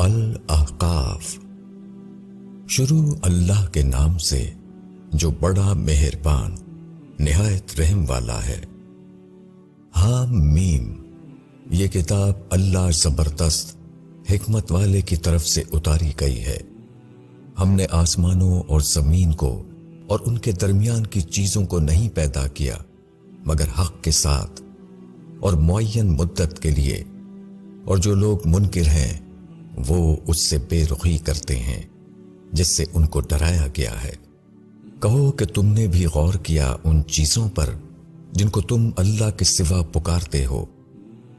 الاحقاف۔ شروع اللہ کے نام سے جو بڑا مہربان نہایت رحم والا ہے۔ حامیم، یہ کتاب اللہ زبردست حکمت والے کی طرف سے اتاری گئی ہے۔ ہم نے آسمانوں اور زمین کو اور ان کے درمیان کی چیزوں کو نہیں پیدا کیا مگر حق کے ساتھ اور معین مدت کے لیے، اور جو لوگ منکر ہیں وہ اس سے بے رخی کرتے ہیں جس سے ان کو ڈرایا گیا ہے۔ کہو کہ تم نے بھی غور کیا ان چیزوں پر جن کو تم اللہ کے سوا پکارتے ہو؟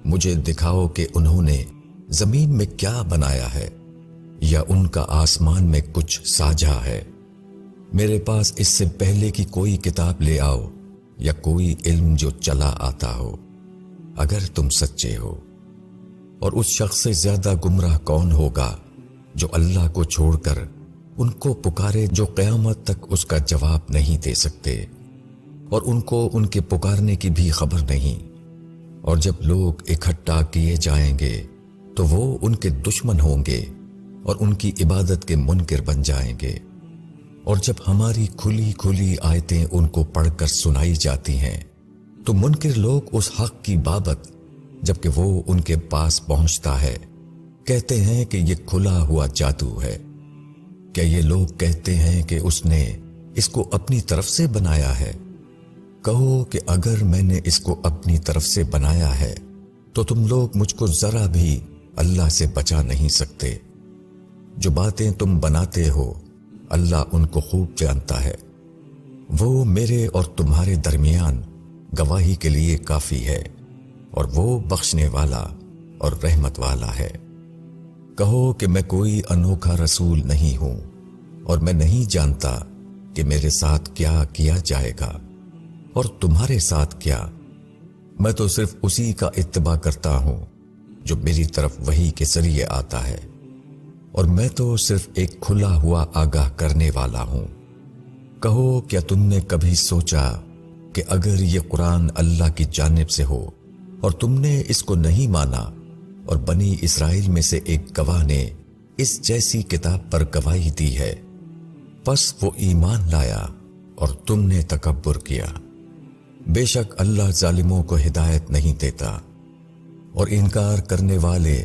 مجھے دکھاؤ کہ انہوں نے زمین میں کیا بنایا ہے، یا ان کا آسمان میں کچھ ساجھا ہے۔ میرے پاس اس سے پہلے کی کوئی کتاب لے آؤ یا کوئی علم جو چلا آتا ہو، اگر تم سچے ہو۔ اور اس شخص سے زیادہ گمراہ کون ہوگا جو اللہ کو چھوڑ کر ان کو پکارے جو قیامت تک اس کا جواب نہیں دے سکتے، اور ان کو ان کے پکارنے کی بھی خبر نہیں۔ اور جب لوگ اکٹھا کیے جائیں گے تو وہ ان کے دشمن ہوں گے اور ان کی عبادت کے منکر بن جائیں گے۔ اور جب ہماری کھلی کھلی آیتیں ان کو پڑھ کر سنائی جاتی ہیں تو منکر لوگ اس حق کی بابت جبکہ وہ ان کے پاس پہنچتا ہے کہتے ہیں کہ یہ کھلا ہوا جادو ہے۔ کیا یہ لوگ کہتے ہیں کہ اس نے اس کو اپنی طرف سے بنایا ہے؟ کہو کہ اگر میں نے اس کو اپنی طرف سے بنایا ہے تو تم لوگ مجھ کو ذرا بھی اللہ سے بچا نہیں سکتے۔ جو باتیں تم بناتے ہو اللہ ان کو خوب جانتا ہے۔ وہ میرے اور تمہارے درمیان گواہی کے لیے کافی ہے، اور وہ بخشنے والا اور رحمت والا ہے۔ کہو کہ میں کوئی انوکھا رسول نہیں ہوں، اور میں نہیں جانتا کہ میرے ساتھ کیا کیا جائے گا اور تمہارے ساتھ کیا۔ میں تو صرف اسی کا اتباع کرتا ہوں جو میری طرف وحی کے ذریعے آتا ہے، اور میں تو صرف ایک کھلا ہوا آگاہ کرنے والا ہوں۔ کہو کیا تم نے کبھی سوچا کہ اگر یہ قرآن اللہ کی جانب سے ہو اور تم نے اس کو نہیں مانا، اور بنی اسرائیل میں سے ایک گواہ نے اس جیسی کتاب پر گواہی دی ہے، پس وہ ایمان لایا اور تم نے تکبر کیا۔ بے شک اللہ ظالموں کو ہدایت نہیں دیتا۔ اور انکار کرنے والے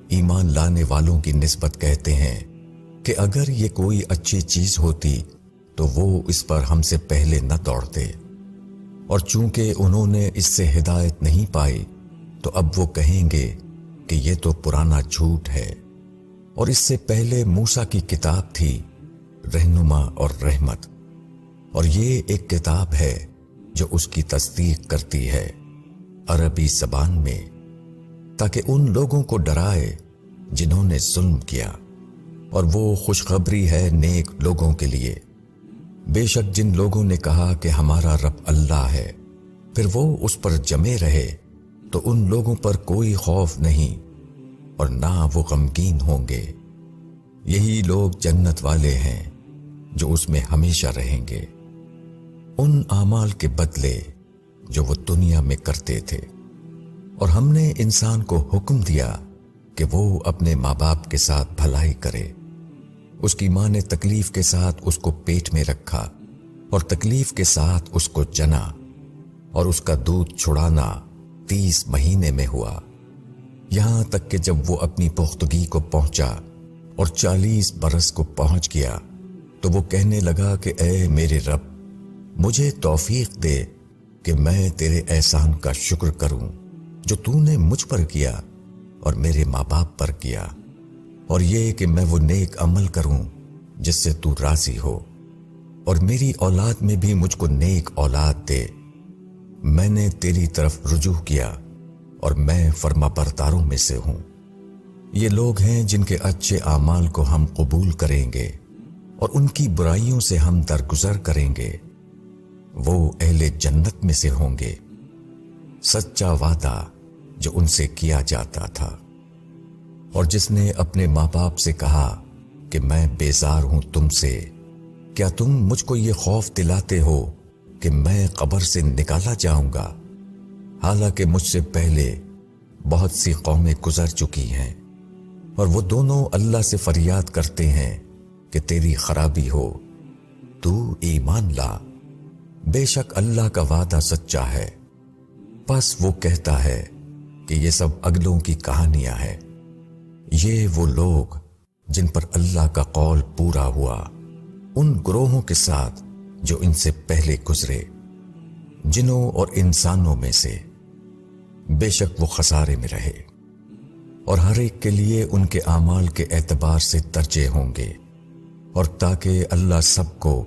ایمان لانے والوں کی نسبت کہتے ہیں کہ اگر یہ کوئی اچھی چیز ہوتی تو وہ اس پر ہم سے پہلے نہ دوڑتے، اور چونکہ انہوں نے اس سے ہدایت نہیں پائی تو اب وہ کہیں گے کہ یہ تو پرانا جھوٹ ہے۔ اور اس سے پہلے موسیٰ کی کتاب تھی رہنما اور رحمت، اور یہ ایک کتاب ہے جو اس کی تصدیق کرتی ہے عربی زبان میں، تاکہ ان لوگوں کو ڈرائے جنہوں نے ظلم کیا، اور وہ خوشخبری ہے نیک لوگوں کے لیے۔ بے شک جن لوگوں نے کہا کہ ہمارا رب اللہ ہے، پھر وہ اس پر جمے رہے تو ان لوگوں پر کوئی خوف نہیں اور نہ وہ غمگین ہوں گے۔ یہی لوگ جنت والے ہیں جو اس میں ہمیشہ رہیں گے، ان اعمال کے بدلے جو وہ دنیا میں کرتے تھے۔ اور ہم نے انسان کو حکم دیا کہ وہ اپنے ماں باپ کے ساتھ بھلائی کرے۔ اس کی ماں نے تکلیف کے ساتھ اس کو پیٹ میں رکھا اور تکلیف کے ساتھ اس کو جنا، اور اس کا دودھ چھڑانا 30 مہینے میں ہوا، یہاں تک کہ جب وہ اپنی پختگی کو پہنچا اور 40 برس کو پہنچ گیا تو وہ کہنے لگا کہ اے میرے رب، مجھے توفیق دے کہ میں تیرے احسان کا شکر کروں جو تو نے مجھ پر کیا اور میرے ماں باپ پر کیا، اور یہ کہ میں وہ نیک عمل کروں جس سے تو راضی ہو، اور میری اولاد میں بھی مجھ کو نیک اولاد دے۔ میں نے تیری طرف رجوع کیا اور میں فرما برداروں میں سے ہوں۔ یہ لوگ ہیں جن کے اچھے اعمال کو ہم قبول کریں گے اور ان کی برائیوں سے ہم درگزر کریں گے۔ وہ اہل جنت میں سے ہوں گے، سچا وعدہ جو ان سے کیا جاتا تھا۔ اور جس نے اپنے ماں باپ سے کہا کہ میں بیزار ہوں تم سے، کیا تم مجھ کو یہ خوف دلاتے ہو کہ میں قبر سے نکالا جاؤں گا، حالانکہ مجھ سے پہلے بہت سی قومیں گزر چکی ہیں۔ اور وہ دونوں اللہ سے فریاد کرتے ہیں کہ تیری خرابی ہو، تو ایمان لا، بے شک اللہ کا وعدہ سچا ہے۔ پس وہ کہتا ہے کہ یہ سب اگلوں کی کہانیاں ہیں۔ یہ وہ لوگ جن پر اللہ کا قول پورا ہوا ان گروہوں کے ساتھ جو ان سے پہلے گزرے، جنوں اور انسانوں میں سے، بے شک وہ خسارے میں رہے، اور ہر ایک کے لیے ان کے اعمال کے اعتبار سے درجے ہوں گے، اور تاکہ اللہ سب کو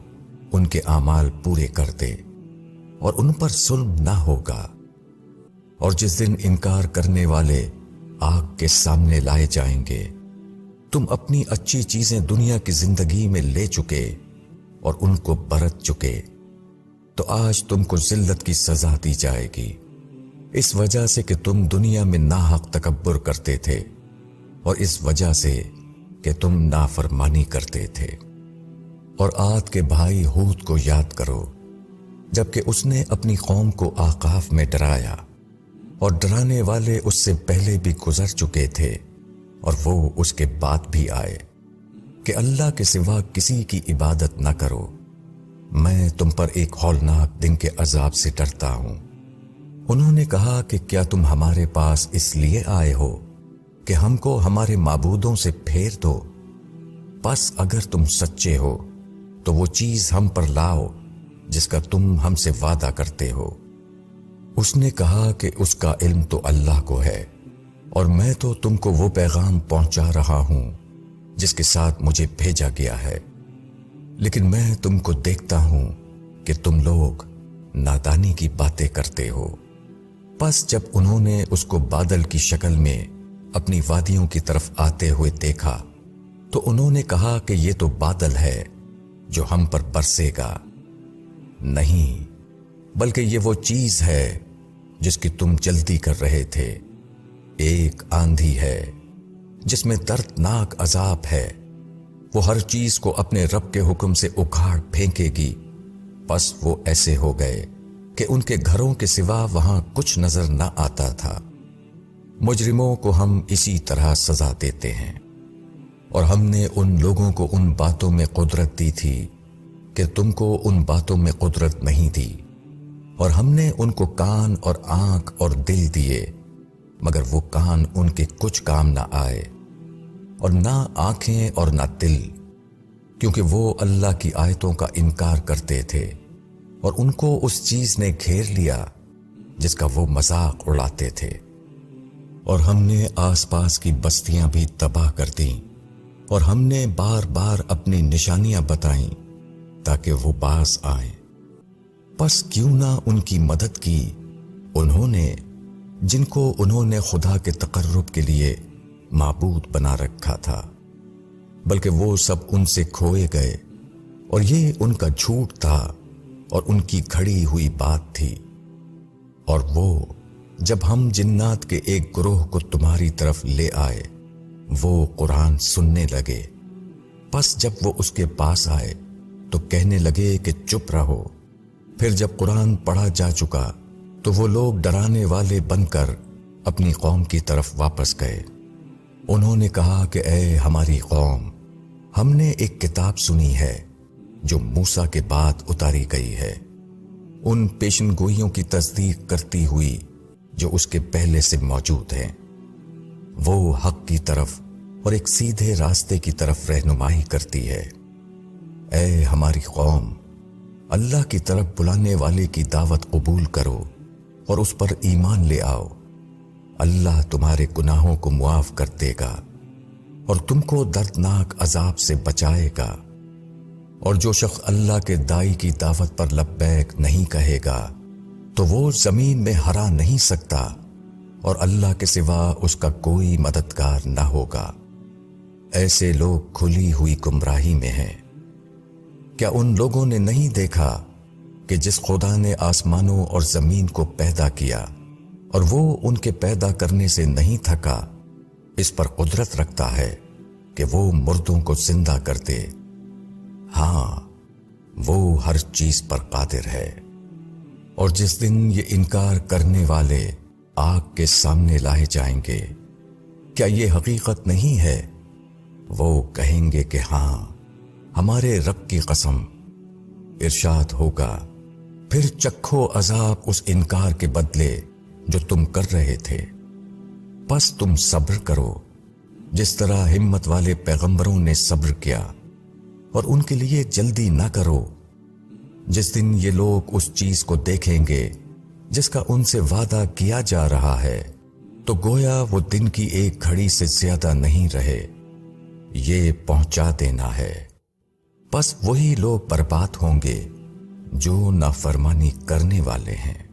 ان کے اعمال پورے کر دے اور ان پر ظلم نہ ہوگا۔ اور جس دن انکار کرنے والے آگ کے سامنے لائے جائیں گے، تم اپنی اچھی چیزیں دنیا کی زندگی میں لے چکے اور ان کو برت چکے، تو آج تم کو ذلت کی سزا دی جائے گی، اس وجہ سے کہ تم دنیا میں ناحق تکبر کرتے تھے، اور اس وجہ سے کہ تم نافرمانی کرتے تھے۔ اور عاد کے بھائی ہود کو یاد کرو، جبکہ اس نے اپنی قوم کو احقاف میں ڈرایا، اور ڈرانے والے اس سے پہلے بھی گزر چکے تھے، اور وہ اس کے بعد بھی آئے، کہ اللہ کے سوا کسی کی عبادت نہ کرو، میں تم پر ایک ہولناک دن کے عذاب سے ڈرتا ہوں۔ انہوں نے کہا کہ کیا تم ہمارے پاس اس لیے آئے ہو کہ ہم کو ہمارے معبودوں سے پھیر دو؟ پس اگر تم سچے ہو تو وہ چیز ہم پر لاؤ جس کا تم ہم سے وعدہ کرتے ہو۔ اس نے کہا کہ اس کا علم تو اللہ کو ہے، اور میں تو تم کو وہ پیغام پہنچا رہا ہوں جس کے ساتھ مجھے بھیجا گیا ہے، لیکن میں تم کو دیکھتا ہوں کہ تم لوگ نادانی کی باتیں کرتے ہو۔ پس جب انہوں نے اس کو بادل کی شکل میں اپنی وادیوں کی طرف آتے ہوئے دیکھا تو انہوں نے کہا کہ یہ تو بادل ہے جو ہم پر برسے گا، نہیں بلکہ یہ وہ چیز ہے جس کی تم جلدی کر رہے تھے، ایک آندھی ہے جس میں دردناک عذاب ہے، وہ ہر چیز کو اپنے رب کے حکم سے اکھاڑ پھینکے گی۔ پس وہ ایسے ہو گئے کہ ان کے گھروں کے سوا وہاں کچھ نظر نہ آتا تھا۔ مجرموں کو ہم اسی طرح سزا دیتے ہیں، اور ہم نے ان لوگوں کو ان باتوں میں قدرت دی تھی کہ تم کو ان باتوں میں قدرت نہیں دی، اور ہم نے ان کو کان اور آنکھ اور دل دیے، مگر وہ کان ان کے کچھ کام نہ آئے، اور نہ آنکھیں اور نہ دل، کیونکہ وہ اللہ کی آیتوں کا انکار کرتے تھے، اور ان کو اس چیز نے گھیر لیا جس کا وہ مذاق اڑاتے تھے۔ اور ہم نے آس پاس کی بستیاں بھی تباہ کر دیں، اور ہم نے بار بار اپنی نشانیاں بتائیں تاکہ وہ باز آئیں۔ پس کیوں نہ ان کی مدد کی انہوں نے جن کو انہوں نے خدا کے تقرب کے لیے معبود بنا رکھا تھا، بلکہ وہ سب ان سے کھوئے گئے، اور یہ ان کا جھوٹ تھا اور ان کی کھڑی ہوئی بات تھی۔ اور وہ جب ہم جنات کے ایک گروہ کو تمہاری طرف لے آئے، وہ قرآن سننے لگے، پس جب وہ اس کے پاس آئے تو کہنے لگے کہ چپ رہو۔ پھر جب قرآن پڑھا جا چکا تو وہ لوگ ڈرانے والے بن کر اپنی قوم کی طرف واپس گئے۔ انہوں نے کہا کہ اے ہماری قوم، ہم نے ایک کتاب سنی ہے جو موسیٰ کے بعد اتاری گئی ہے، ان پیشن گوئیوں کی تصدیق کرتی ہوئی جو اس کے پہلے سے موجود ہیں، وہ حق کی طرف اور ایک سیدھے راستے کی طرف رہنمائی کرتی ہے۔ اے ہماری قوم، اللہ کی طرف بلانے والے کی دعوت قبول کرو اور اس پر ایمان لے آؤ، اللہ تمہارے گناہوں کو معاف کر دے گا اور تم کو دردناک عذاب سے بچائے گا۔ اور جو شخص اللہ کے داعی کی دعوت پر لبیک نہیں کہے گا تو وہ زمین میں ہرا نہیں سکتا، اور اللہ کے سوا اس کا کوئی مددگار نہ ہوگا۔ ایسے لوگ کھلی ہوئی گمراہی میں ہیں۔ کیا ان لوگوں نے نہیں دیکھا کہ جس خدا نے آسمانوں اور زمین کو پیدا کیا اور وہ ان کے پیدا کرنے سے نہیں تھکا، اس پر قدرت رکھتا ہے کہ وہ مردوں کو زندہ کر دے؟ ہاں، وہ ہر چیز پر قادر ہے۔ اور جس دن یہ انکار کرنے والے آگ کے سامنے لائے جائیں گے، کیا یہ حقیقت نہیں ہے؟ وہ کہیں گے کہ ہاں، ہمارے رب کی قسم۔ ارشاد ہوگا، پھر چکھو عذاب اس انکار کے بدلے جو تم کر رہے تھے۔ پس تم صبر کرو جس طرح ہمت والے پیغمبروں نے صبر کیا، اور ان کے لیے جلدی نہ کرو۔ جس دن یہ لوگ اس چیز کو دیکھیں گے جس کا ان سے وعدہ کیا جا رہا ہے، تو گویا وہ دن کی ایک گھڑی سے زیادہ نہیں رہے۔ یہ پہنچا دینا ہے۔ بس وہی لوگ برباد ہوں گے جو نافرمانی کرنے والے ہیں۔